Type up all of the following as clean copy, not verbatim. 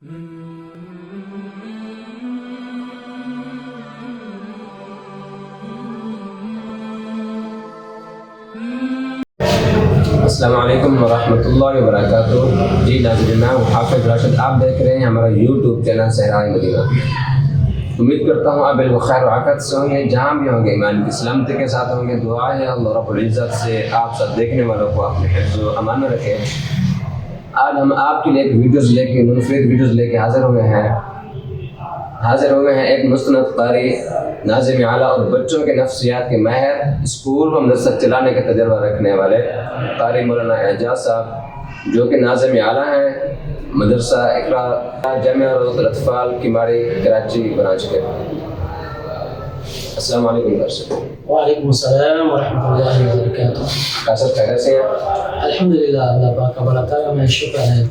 السلام علیکم ورحمۃ اللہ وبرکاتہ. جی ناظرین، میں حافظ راشد، آپ دیکھ رہے ہیں ہمارا یوٹیوب چینل صحرائے مدینہ. امید کرتا ہوں آپ بالکل خیر و عافیت سے ہوں گے، جہاں بھی ہوں گے ایمان کی سلامتی کے ساتھ ہوں گے. دعا ہے اللہ رب العزت سے آپ سب دیکھنے والوں کو اپنے حفظ و امان میں رکھے. آج ہم آپ کے لیے ایک منفرد ویڈیوز لے کے حاضر ہوئے ہیں. ایک مستند قاری، ناظم اعلیٰ اور بچوں کے نفسیات کے ماہر، اسکول و مدرسہ چلانے کا تجربہ رکھنے والے قاری مولانا اعجاز صاحب، جو کہ ناظم اعلیٰ ہیں مدرسہ اقرا جامعہ روضۃ الاطفال کماڑی کراچی برانچ کے. السلام علیکم درشک. وعلیکم السلام ورحمۃ اللہ وبرکاتہ. کیسے خیریت سے ہیں؟ الحمدللہ، اللہ پاک کا بڑا کرم ہے، شکر ہے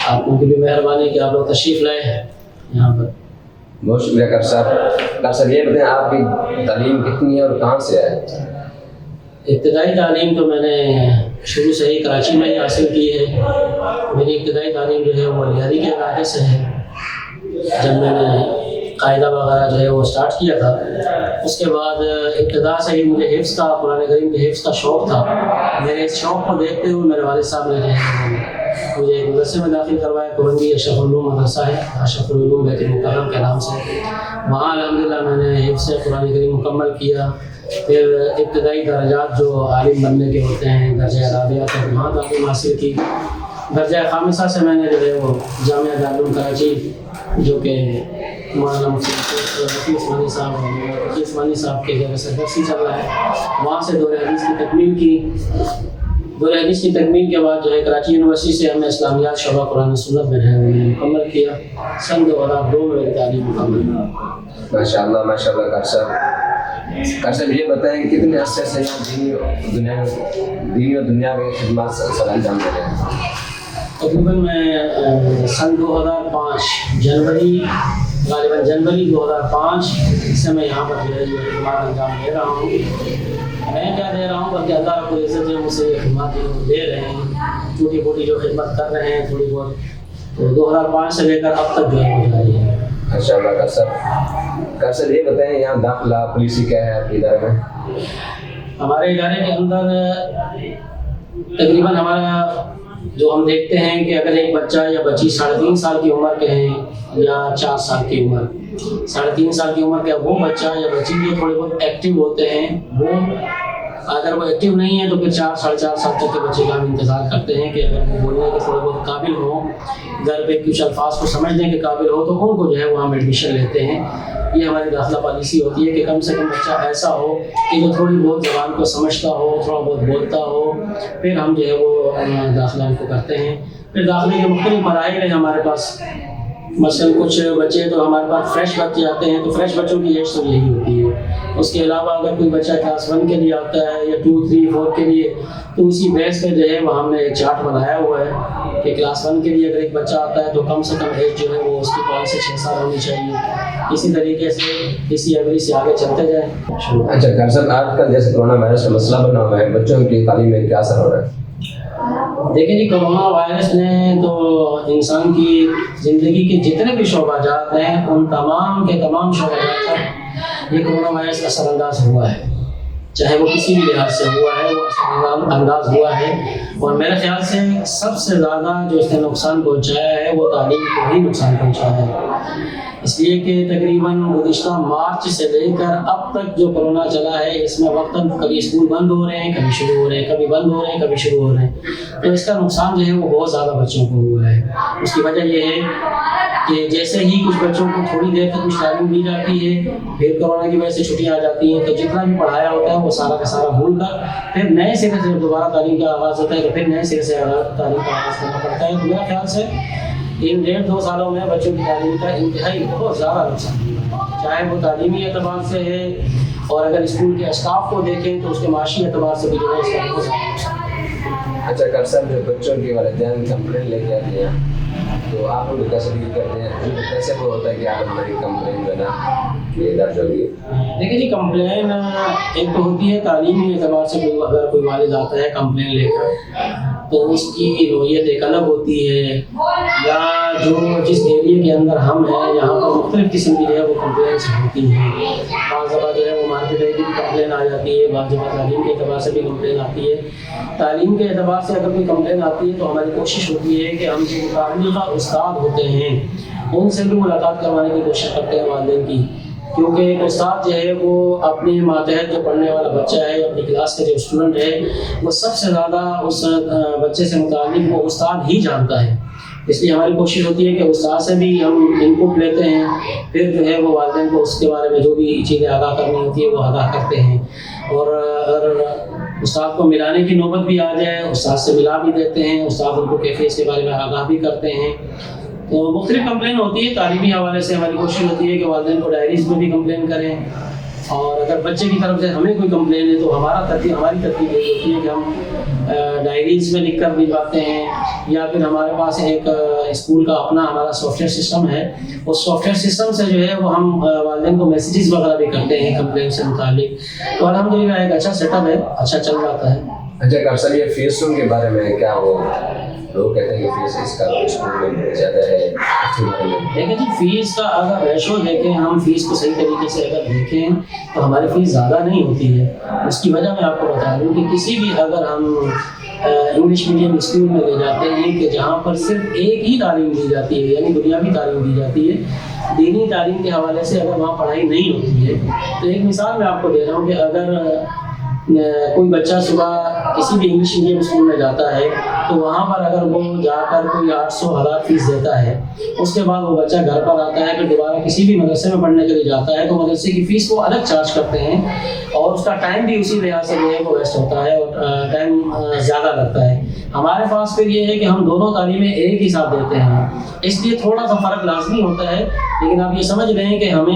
آپ لوگوں کی بھی مہربانی کہ آپ لوگ تشریف لائے ہیں یہاں پر. بہت شکریہ کر صاحب. یہ بتائیں آپ کی تعلیم کتنی ہے اور کہاں سے ہے؟ ابتدائی تعلیم تو میں نے شروع سے ہی کراچی میں ہی حاصل کی ہے. میری ابتدائی تعلیم جو ہے وہ لیاری کے علاقے سے ہے. جب میں نے قاعدہ وغیرہ جو ہے وہ اسٹارٹ کیا تھا، اس کے بعد ابتدا سے ہی مجھے حفظ کا، قرآن کریم کے حفظ کا شوق تھا. میرے اس شوق کو دیکھتے ہوئے میرے والد صاحب نے جو ہے مجھے ایک مدرسے میں داخل کروایا. کوہندی اشرف العلوم مدرسہ ہے، اشرف العلوم بیت المکرم کے نام سے. وہاں الحمدللہ میں نے حفظ قرآن کریم مکمل کیا. پھر ابتدائی درجات جو عالم بننے کے ہوتے ہیں، درجہ رابعہ تک وہاں تعلیم حاصل کی. درجہ خامسہ سے میں نے جو ہے وہ جامعہ دارالعلوم کراچی، جو کہ مولانا مفتی عثمانی صاحب کے زیر سرپرستی چل رہا ہے، وہاں سے دور حدیث کی تکمیل کی. دور حدیث کی تکمیل کے بعد جو ہے کراچی یونیورسٹی سے ہم نے اسلامیات شعبہ قرآن و سنت میں ہے مکمل کیا. سن 2002 میں میری تعلیم مکمل کی. ماشاء اللہ کر صاحب یہ بتائیں کہ کتنے عرصے سے دینی و دنیا میں خدمات سر انجام دے رہے ہیں؟ تقریباً میں سن 2005 غالباً جنوری 2005 سے میں یہاں پر جو ہے یہ خدمات انجام دے رہا ہوں. میں کیا دے رہا ہوں بلکہ اللہ رب العزت جو مجھ سے یہ خدمات دے رہے ہیں، چھوٹی موٹی جو خدمت کر رہے ہیں تھوڑی بہت، تو 2005 سے لے کر اب تک جو ہے ہو جاری ہے. ماشاء اللہ کر سر یہ بتائیں یہاں داخلہ پالیسی کیا ہے آپ کے ادارے میں؟ ہمارے ادارے کے اندر تقریباً ہمارا جو ہم دیکھتے ہیں کہ اگر ایک بچہ یا بچی 3.5 سال کی عمر کے ہیں یا 4 سال کی عمر، 3.5 سال کی عمر کا وہ بچہ یا بچی جو تھوڑے بہت ایکٹیو ہوتے ہیں، وہ اگر وہ ایکٹیو نہیں ہے تو پھر 4 ساڑھے 4 سال تک کے بچے کا ہم انتظار کرتے ہیں کہ اگر وہ بولنے کے تھوڑے بہت قابل ہوں، گھر پہ کچھ الفاظ کو سمجھنے کے قابل ہو، تو ان کو جو ہے وہ ہم ایڈمیشن لیتے ہیں. یہ ہماری داخلہ پالیسی ہوتی ہے کہ کم سے کم بچہ ایسا ہو کہ جو تھوڑی بہت زبان کو سمجھتا ہو، تھوڑا بہت بولتا ہو، پھر ہم جو ہے وہ داخلہ ان کو کرتے ہیں. پھر داخلے کے مختلف مراحل ہیں ہمارے پاس. مثلاً کچھ بچے تو ہمارے پاس فریش بچے آتے ہیں، تو فریش بچوں کی ایج تو یہی ہوتی ہے. اس کے علاوہ اگر کوئی بچہ کلاس 1 کے لیے آتا ہے یا 2, 3, 4 کے لیے، تو اسی بیس پہ جو ہے وہ ہم نے ایک چارٹ بنایا ہوا ہے کہ کلاس 1 کے لیے اگر ایک بچہ آتا ہے تو کم سے کم ایج جو ہے وہ اس کی 5 سے 6 سال ہونی چاہیے. اسی طریقے سے اسی ایوریج سے آگے چلتے جائیں. اچھا ڈاکٹر صاحب، آج کل جیسے کورونا وائرس کا مسئلہ بنا ہوا ہے، بچوں کی تعلیم میں کیا اثر ہو رہا ہے؟ دیکھیں جی، کرونا وائرس نے تو انسان کی زندگی کے جتنے بھی شعبات ہیں ان تمام کے تمام شعبات پر یہ کرونا وائرس اثر انداز ہوا ہے. چاہے وہ کسی بھی لحاظ سے ہوا ہے، وہ اثر انداز ہوا ہے. اور میرے خیال سے سب سے زیادہ جو اس نے نقصان پہنچایا ہے وہ تعلیم کو ہی نقصان پہنچایا ہے. اس لیے کہ تقریباً گزشتہ مارچ سے لے کر اب تک جو کرونا چلا ہے، اس میں وقتاً کبھی اسکول بند ہو رہے ہیں، کبھی شروع ہو رہے ہیں، کبھی بند ہو رہے ہیں، کبھی شروع ہو رہے ہیں. تو اس کا نقصان جو ہے وہ بہت زیادہ بچوں کو ہوا ہے. اس کی وجہ یہ ہے کہ جیسے ہی کچھ بچوں کو تھوڑی دیر تک کچھ تعلیم دی جاتی ہے، پھر کرونا کی وجہ سے چھٹیاں آ جاتی ہیں، تو جتنا بھی پڑھایا ہوتا ہے وہ سارا کا سارا بھول کر پھر نئے سرے سے دوبارہ تعلیم کا آغاز ہوتا ہے، تو پھر نئے سرے سے تعلیم کا آغاز کرنا پڑتا ہے. تو میرے خیال سے ان 1.5-2 سالوں میں بچوں کی تعلیم کا انتہائی بہت زیادہ نقصان ہوا، چاہے وہ تعلیمی اعتبار سے ہے، اور اگر اسکول کے اسٹاف کو دیکھیں تو اس کے معاشی اعتبار سے بھی جو ہے اس کا بہت زیادہ نقصان ہے. اچھا ڈاکٹر صاحب، جو بچوں کی والدین کمپلین لے کے آتے ہیں تو آپ لوگ کیسے ڈیل کرتے ہیں؟ کیسے وہ ہوتا ہے کہ آپ ہماری کمپلین جو ہے نا یہ درج ہوگی؟ دیکھیں جی، کمپلین ایک تو ہوتی ہے تعلیمی اعتبار سے. اگر کوئی والد آتا ہے کمپلین لے کر تو اس کی نوعیت ایک الگ ہوتی ہے. یا جو جس ایریے کے اندر ہم ہیں یہاں پر مختلف قسم کی جو ہے وہ کمپلینس ہوتی ہیں. بعض دفعہ جو ہے وہ مارکیٹ کی کمپلین آ جاتی ہے, بعض دفعہ تعلیم کے اعتبار سے بھی کمپلین آتی ہے. تعلیم کے اعتبار سے اگر کوئی کمپلین آتی ہے تو ہماری کوشش ہوتی ہے کہ ہم جو متعلقہ استاد ہوتے ہیں ان سے بھی ملاقات کروانے کی کوشش کرتے ہیں والدین کی, کیونکہ ایک استاد جو ہے وہ اپنے ماتحت جو پڑھنے والا بچہ ہے, اپنی کلاس کا جو اسٹوڈنٹ ہے, وہ سب سے زیادہ اس بچے سے متعلق وہ استاد ہی جانتا ہے. اس لیے ہماری کوشش ہوتی ہے کہ استاد سے بھی ہم ان پٹ لیتے ہیں, پھر جو ہے وہ والدین کو اس کے بارے میں جو بھی چیزیں آگاہ کرنی ہوتی ہے وہ آگاہ کرتے ہیں. اور اگر استاد کو ملانے کی نوبت بھی آ جائے استاد سے ملا بھی دیتے ہیں, استاد ان کو کیفیت کے بارے میں آگاہ بھی کرتے ہیں. تو مختلف کمپلین ہوتی ہے. تعلیمی حوالے سے ہماری کوشش ہوتی ہے کہ والدین کو ڈائریز میں بھی کمپلین کریں, اور اگر بچے کی طرف سے ہمیں کوئی کمپلین ہے تو ہماری ترتیب یہ ہوتی ہے کہ ہم ڈائریز میں لکھ کر بھجواتے ہیں, یا پھر ہمارے پاس ایک اسکول کا اپنا ہمارا سافٹ ویئر سسٹم ہے. اس سافٹ ویئر سسٹم سے جو ہے وہ ہم والدین کو میسیجز وغیرہ بھی کرتے ہیں کمپلین سے متعلق. تو الحمدللہ ایک اچھا سیٹ اپ ہے, اچھا چل جاتا ہے. اچھا ڈاکٹر صاحب, یہ فیسوں کے بارے میں کیا وہ لوگ کہتے ہیں کہ فیس اس کا اسکول میں زیادہ ہے, اس کے بارے میں دیکھیں جی فیس کا اگر ریشو دیکھیں, ہم فیس کو صحیح طریقے سے اگر دیکھیں تو ہماری فیس زیادہ نہیں ہوتی ہے. اس کی وجہ میں آپ کو بتا دوں کہ کسی بھی اگر ہم انگلش میڈیم اسکول میں لے جاتے ہیں کہ جہاں پر صرف ایک ہی تعلیم دی جاتی ہے, یعنی دنیاوی تعلیم دی جاتی ہے, دینی تعلیم کے حوالے سے اگر وہاں پڑھائی نہیں ہوتی ہے, تو ایک مثال میں آپ کو دے رہا ہوں کہ اگر کوئی بچہ صبح کسی بھی انگلش میڈیم اسکول میں جاتا ہے تو وہاں پر اگر وہ جا کر کوئی 800,000 فیس دیتا ہے, اس کے بعد وہ بچہ گھر پر آتا ہے, پھر دوبارہ کسی بھی مدرسے میں پڑھنے کے لیے جاتا ہے, تو مدرسے کی فیس کو الگ چارج کرتے ہیں, اور اس کا ٹائم بھی اسی لحاظ سے جو ہے وہ ویسٹ ہوتا ہے اور ٹائم زیادہ لگتا ہے. ہمارے پاس پھر یہ ہے کہ ہم دونوں تعلیمیں ایک ہی ساتھ دیتے ہیں, اس لیے تھوڑا سا فرق لازمی ہوتا ہے. لیکن آپ یہ سمجھ لیں کہ ہمیں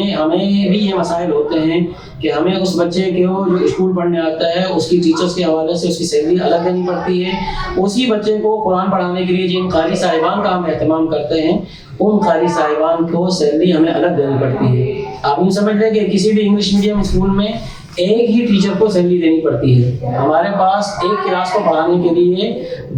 بھی یہ مسائل ہوتے ہیں کہ ہمیں اس بچے کو جو اسکول پڑھنے آتا ہے اس کی ٹیچرز کے حوالے سے اس کی سیلری الگ دینی پڑتی ہے. اسی بچے کو قرآن پڑھانے کے لیے جن قاری صاحبان کا ہم اہتمام کرتے ہیں ان قاری صاحبان کو سیلری ہمیں الگ دینی پڑتی ہے. آپ یہ سمجھ لیں کہ کسی بھی انگلش میڈیم اسکول میں ایک ہی ٹیچر کو سیلری دینی پڑتی ہے. ہمارے پاس ایک کلاس کو پڑھانے کے لیے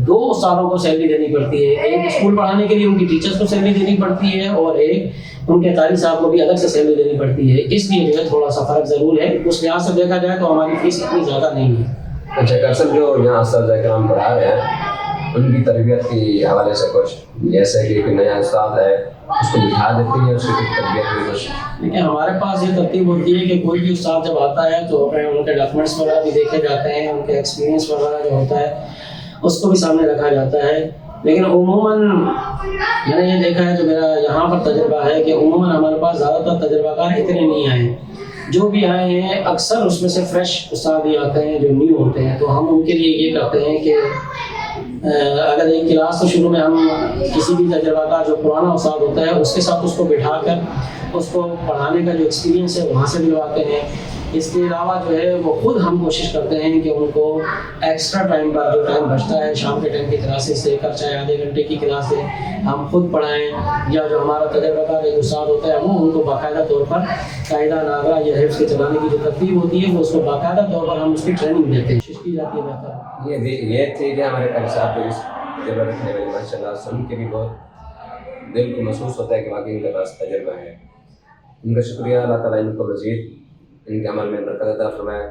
2 استادوں کو سیلری دینی پڑتی ہے, ایک اسکول پڑھانے کے لیے ان کی ٹیچرز کو سیلری دینی پڑتی ہے, اور ایک ان کے قاری صاحب کو بھی الگ سے سیلری دینی پڑتی ہے. اس لیے جو ہے تھوڑا سا فرق ضرور ہے. اس لحاظ سے دیکھا جائے تو ہماری فیس اتنی زیادہ نہیں ہے. اچھا ڈاکٹر صاحب, جو یہاں اساتذہ کرام پڑھا رہے ہیں ان کی تربیت کے حوالے سے کچھ, جیسے کہ کوئی نیا استاد ہے اس کو بٹھا دیتے ہیں, اس کی تربیت میں کچھ دیکھیں ہمارے پاس یہ ترتیب ہوتی ہے کہ کوئی بھی استاد جب آتا ہے تو ان کے ڈاکومنٹس وغیرہ بھی دیکھے جاتے ہیں, ان کے ایکسپیرینس وغیرہ جو ہوتا ہے اس کو بھی سامنے رکھا جاتا ہے. لیکن عموماً میں نے یہ دیکھا ہے, جو میرا یہاں پر تجربہ ہے, کہ عموماً ہمارے پاس زیادہ تر تجربہ کار اتنے نہیں آئے ہیں. جو بھی آئے ہیں اکثر اس میں سے فریش استاد ہی آتے ہیں جو نیو ہوتے ہیں. تو ہم ان کے لیے یہ کرتے ہیں کہ اگر ایک کلاس تو شروع میں ہم کسی بھی تجربہ کار جو پرانا استاد ہوتا ہے اس کے ساتھ اس کو بٹھا کر اس کو پڑھانے کا جو ایکسپیرینس ہے وہاں سے دلواتے ہیں. اس کے علاوہ جو ہے وہ خود ہم کوشش کرتے ہیں کہ ان کو ایکسٹرا ٹائم پر جو ٹائم بچتا ہے شام کے ٹائم کی کلاسز لے کر, چاہے آدھے گھنٹے کی کلاس ہے, ہم خود پڑھائیں, یا جو ہمارا تجربہ کار ایک استاد ہوتا ہے وہ ان کو باقاعدہ طور پر قاعدہ ناغرہ یا حفظ کے چلانے کی جو ترتیب ہوتی ہے وہ اس کو باقاعدہ طور پر ہم اس کی ٹریننگ دیتے ہیں, کوشش کی جاتی ہے بہتر. یہ تھی کہ ہمارے قاری صاحب کو اس تجربہ رکھنے والے ماشاء اللہ سن کے بھی بہت دل کو محسوس ہوتا ہے کہ واقعی ان کے پاس تجربہ ہے. ان کا شکریہ, اللہ تعالیٰ ان کو مزید ان کے عمل میں برکت عطا فرمائے.